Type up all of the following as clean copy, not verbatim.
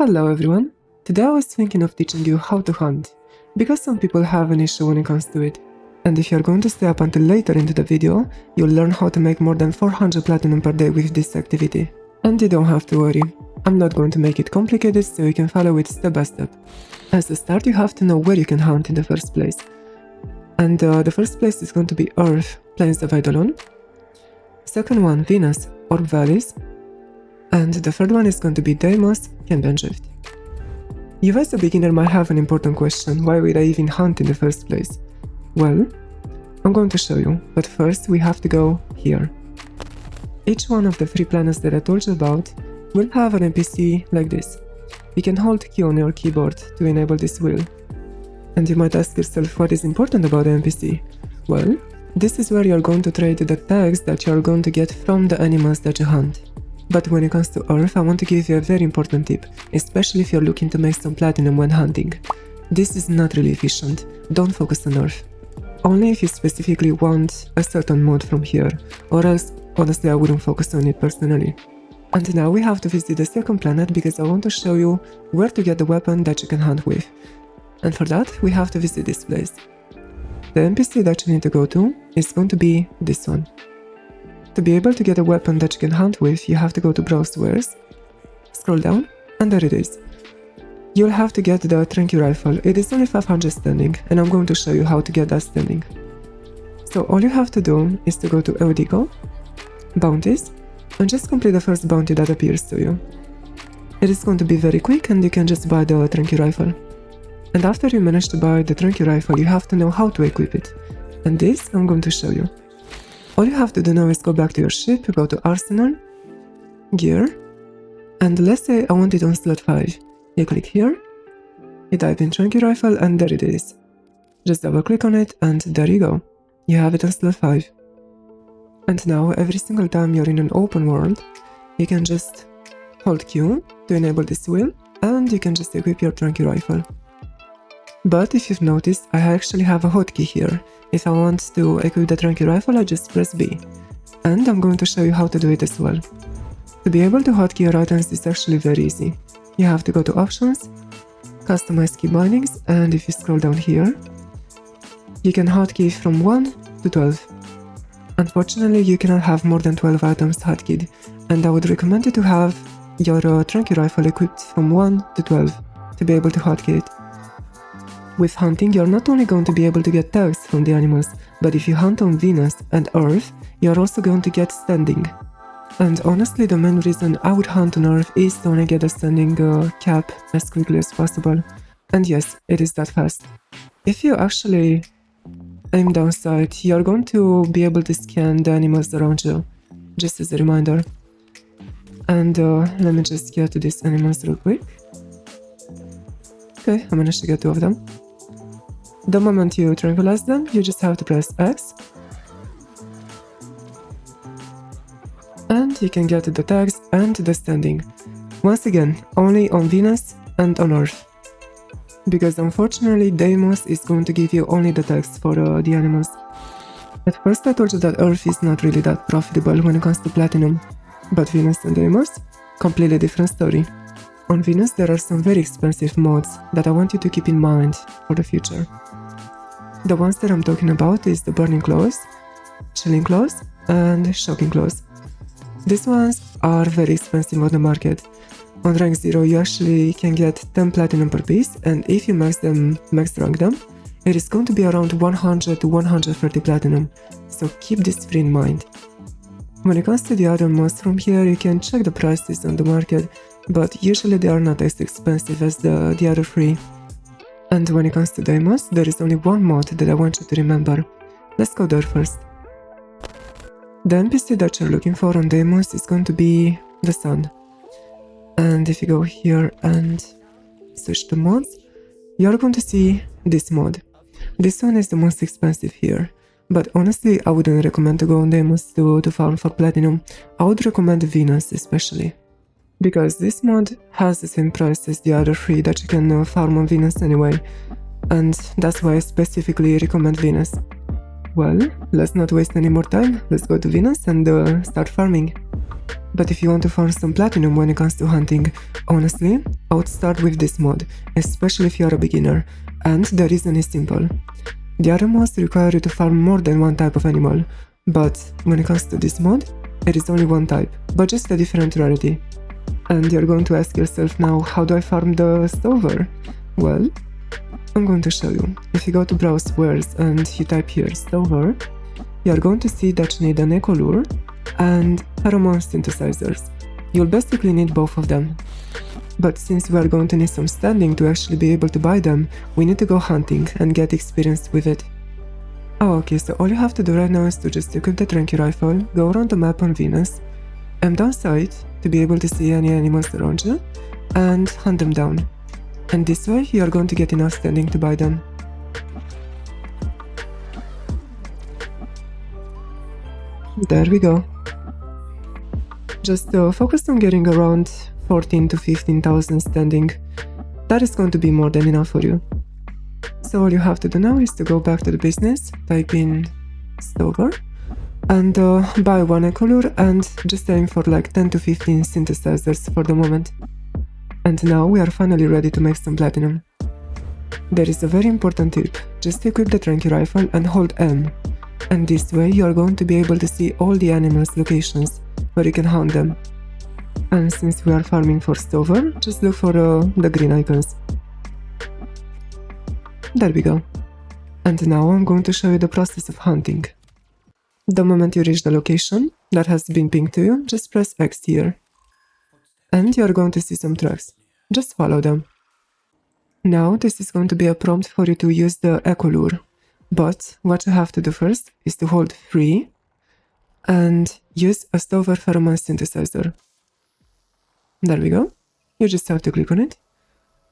Hello everyone! Today I was thinking of teaching you how to hunt, because some people have an issue when it comes to it. And if you're going to stay up until later into the video, you'll learn how to make more than 400 platinum per day with this activity. And you don't have to worry, I'm not going to make it complicated so you can follow it step by step. As a start, you have to know where you can hunt in the first place. And the first place is going to be Earth, Plains of Eidolon. Second one, Venus, Orb Valleys. And the third one is going to be Deimos, Cambion Drift. You as a beginner might have an important question, why would I even hunt in the first place? Well, I'm going to show you, but first we have to go here. Each one of the 3 planets that I told you about will have an NPC like this. You can hold Q on your keyboard to enable this wheel. And you might ask yourself what is important about the NPC. Well, this is where you're going to trade the tags that you're going to get from the animals that you hunt. But when it comes to Earth, I want to give you a very important tip, especially if you're looking to make some platinum when hunting. This is not really efficient, don't focus on Earth. Only if you specifically want a certain mod from here, or else honestly I wouldn't focus on it personally. And now we have to visit the second planet because I want to show you where to get the weapon that you can hunt with. And for that, we have to visit this place. The NPC that you need to go to is going to be this one. To be able to get a weapon that you can hunt with, you have to go to Browse Wares, scroll down, and there it is. You'll have to get the Tranky Rifle. It is only 500 standing, and I'm going to show you how to get that standing. So all you have to do is to go to Eodico, Bounties, and just complete the first bounty that appears to you. It is going to be very quick and you can just buy the Tranky Rifle. And after you manage to buy the Tranky Rifle, you have to know how to equip it. And this I'm going to show you. All you have to do now is go back to your ship, go to Arsenal, Gear, and let's say I want it on slot 5. You click here, you type in Tranky Rifle, and there it is. Just double click on it and there you go. You have it on slot 5. And now every single time you're in an open world, you can just hold Q to enable this wheel, and you can just equip your Tranky Rifle. But if you've noticed, I actually have a hotkey here. If I want to equip the Tranky Rifle, I just press B. And I'm going to show you how to do it as well. To be able to hotkey your items is actually very easy. You have to go to Options, Customize Key Bindings, and if you scroll down here, you can hotkey from 1 to 12. Unfortunately, you cannot have more than 12 items hotkeyed, and I would recommend you to have your Tranky Rifle equipped from 1 to 12 to be able to hotkey it. With hunting, you're not only going to be able to get tags from the animals, but if you hunt on Venus and Earth, you're also going to get standing. And honestly, the main reason I would hunt on Earth is to only get a standing cap as quickly as possible. And yes, it is that fast. If you actually aim down sight, you're going to be able to scan the animals around you, just as a reminder. And let me just get to these animals real quick. Okay, I managed to get 2 of them. The moment you tranquilize them, you just have to press X. And you can get the tags and the standing. Once again, only on Venus and on Earth. Because unfortunately, Deimos is going to give you only the tags for the animals. At first I told you that Earth is not really that profitable when it comes to platinum. But Venus and Deimos, completely different story. On Venus there are some very expensive mods that I want you to keep in mind for the future. The ones that I'm talking about is the Burning Claws, Chilling Claws, and Shocking Claws. These ones are very expensive on the market. On rank 0 you actually can get 10 platinum per piece, and if you max rank them, it is going to be around 100 to 130 platinum, so keep this free in mind. When it comes to the other mods from here, you can check the prices on the market, but usually they are not as expensive as the other 3. And when it comes to Deimos, there is only one mod that I want you to remember. Let's go there first. The NPC that you're looking for on Deimos is going to be the Sun. And if you go here and switch to mods, you're going to see this mod. This one is the most expensive here. But honestly, I wouldn't recommend to go on Deimos to farm for platinum. I would recommend Venus especially. Because this mod has the same price as the other 3 that you can farm on Venus anyway, and that's why I specifically recommend Venus. Well, let's not waste any more time, let's go to Venus and start farming. But if you want to farm some platinum when it comes to hunting, honestly, I would start with this mod, especially if you are a beginner, and the reason is simple. The other mods require you to farm more than one type of animal, but when it comes to this mod, it is only one type, but just a different rarity. And you're going to ask yourself now, how do I farm the stover? Well, I'm going to show you. If you go to browse wares and you type here stover, you're going to see that you need an eco lure and pheromone synthesizers. You'll basically need both of them. But since we are going to need some standing to actually be able to buy them, we need to go hunting and get experience with it. Oh, okay, so all you have to do right now is to just equip the tranqui rifle, go around the map on Venus, aim down sight to be able to see any animals around you, and hunt them down. And this way you are going to get enough standing to buy them. There we go. Just focus on getting around 14 to 15,000 standing. That is going to be more than enough for you. So all you have to do now is to go back to the business, type in stover, and buy one eco lure and just aim for like 10 to 15 synthesizers for the moment. And now we are finally ready to make some platinum. There is a very important tip, just equip the tranqui rifle and hold M. And this way you are going to be able to see all the animals' locations, where you can hunt them. And since we are farming for stover, just look for the green icons. There we go. And now I'm going to show you the process of hunting. The moment you reach the location that has been pinged to you, just press X here. And you are going to see some tracks. Just follow them. Now this is going to be a prompt for you to use the eco lure. But what you have to do first is to hold 3 and use a stover pheromone synthesizer. There we go. You just have to click on it.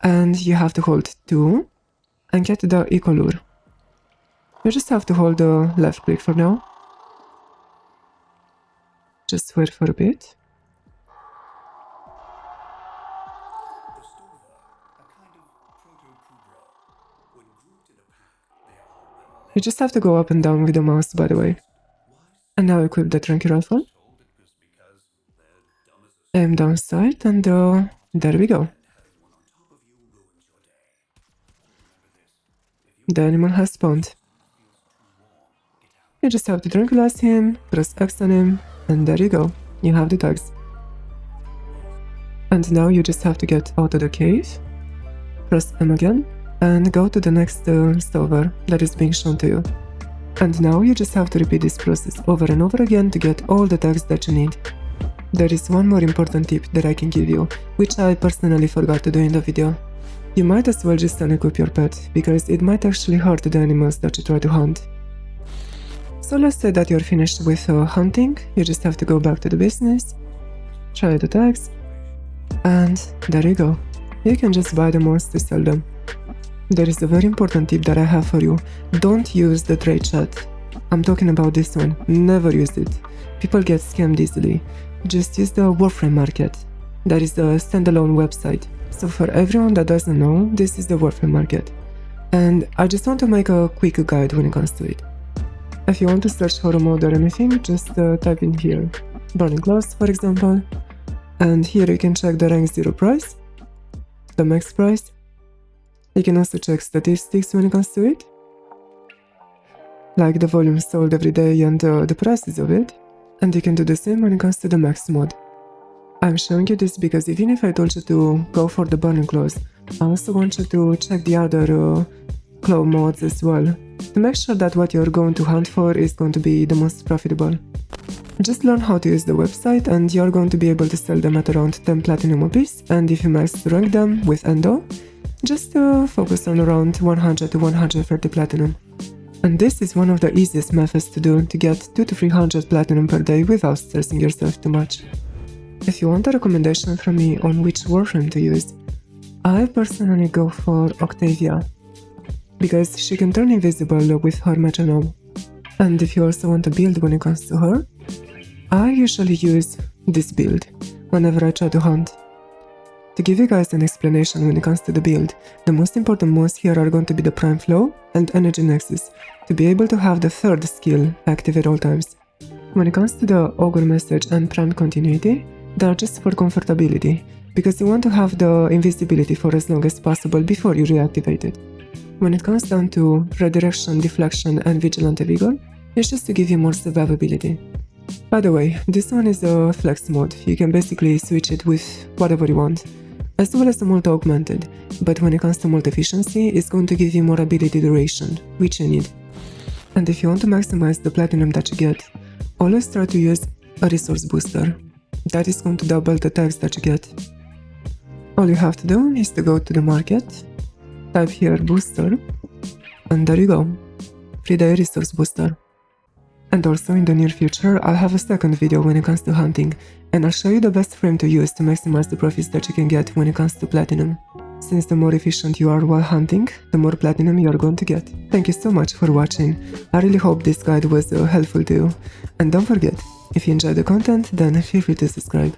And you have to hold 2 and get the eco lure. You just have to hold the left click for now. Just wait for a bit. You just have to go up and down with the mouse, by the way. And now equip the tranqui rifle. Aim down sight and there we go. The animal has spawned. You just have to tranquilize him, press X on him, and there you go. You have the tags. And now you just have to get out of the cave, press M again, and go to the next stover that is being shown to you. And now you just have to repeat this process over and over again to get all the tags that you need. There is one more important tip that I can give you, which I personally forgot to do in the video. You might as well just unequip your pet, because it might actually hurt the animals that you try to hunt. So let's say that you're finished with hunting, you just have to go back to the business, try the tags, and there you go. You can just buy the mods to sell them. There is a very important tip that I have for you. Don't use the trade chat. I'm talking about this one. Never use it. People get scammed easily. Just use the Warframe market. That is the standalone website. So for everyone that doesn't know, this is the Warframe market. And I just want to make a quick guide when it comes to it. If you want to search for a mod or anything, just type in here Burning Claws, for example. And here you can check the rank 0 price, the max price. You can also check statistics when it comes to it, like the volume sold every day and the prices of it. And you can do the same when it comes to the max mod. I'm showing you this because even if I told you to go for the Burning Claws, I also want you to check the other claw mods as well, to make sure that what you're going to hunt for is going to be the most profitable. Just learn how to use the website and you're going to be able to sell them at around 10 platinum a piece, and if you max rank them with Endo, just focus on around 100 to 130 platinum. And this is one of the easiest methods to do to get 200 to 300 platinum per day without stressing yourself too much. If you want a recommendation from me on which Warframe to use, I personally go for Octavia, because she can turn invisible with her metronome. And if you also want a build when it comes to her, I usually use this build whenever I try to hunt. To give you guys an explanation when it comes to the build, the most important mods here are going to be the Prime Flow and Energy Nexus, to be able to have the third skill active at all times. When it comes to the Augur Message and Prime Continuity, they are just for comfortability, because you want to have the invisibility for as long as possible before you reactivate it. When it comes down to Redirection, Deflection and Vigilante Vigor, it's just to give you more survivability. By the way, this one is a flex mode, you can basically switch it with whatever you want, as well as the multi-augmented, but when it comes to multi-efficiency, it's going to give you more ability duration, which you need. And if you want to maximize the platinum that you get, always try to use a resource booster. That is going to double the types that you get. All you have to do is to go to the market, type here booster, and there you go, free the resource booster. And also in the near future, I'll have a second video when it comes to hunting, and I'll show you the best frame to use to maximize the profits that you can get when it comes to platinum. Since the more efficient you are while hunting, the more platinum you are going to get. Thank you so much for watching, I really hope this guide was helpful to you, and don't forget, if you enjoyed the content, then feel free to subscribe.